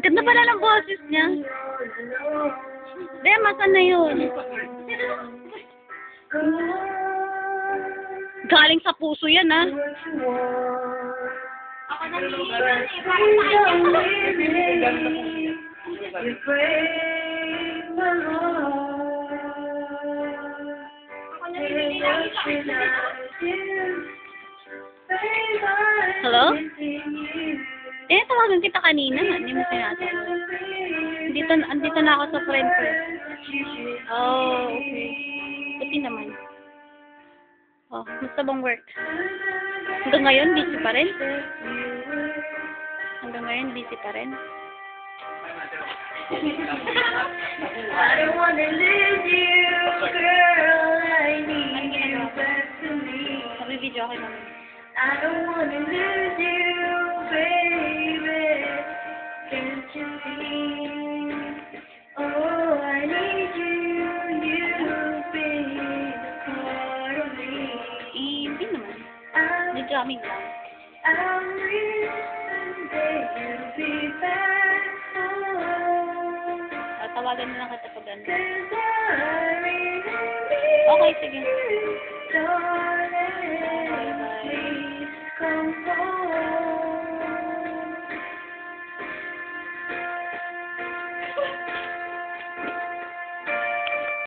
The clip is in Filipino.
Ganda pala ng boses niya. Dema, saan na yun? Galing sa puso yan, ha? Ako naniligan eh. Parang Hello? Eh, tawagan kita kanina. Hindi mo sinatawag. Andito na ako sa friend ko. Oh, okay. Buti naman. Oh, musta bang work? Hanggang ngayon, busy pa rin? Hanggang ngayon, busy pa rin? I don't wanna lose you, girl. I need you back to me. Nabibidyo ako naman. I don't wanna lose you, baby. Can't you see? Oh, I need you, you be part of me. Hindi naman. Di jamming lang. I'll wish someday you'll be back home. Tawagan mo lang kita pag ano. 'Cause I really Okay, sige. need you, darling. Bye-bye.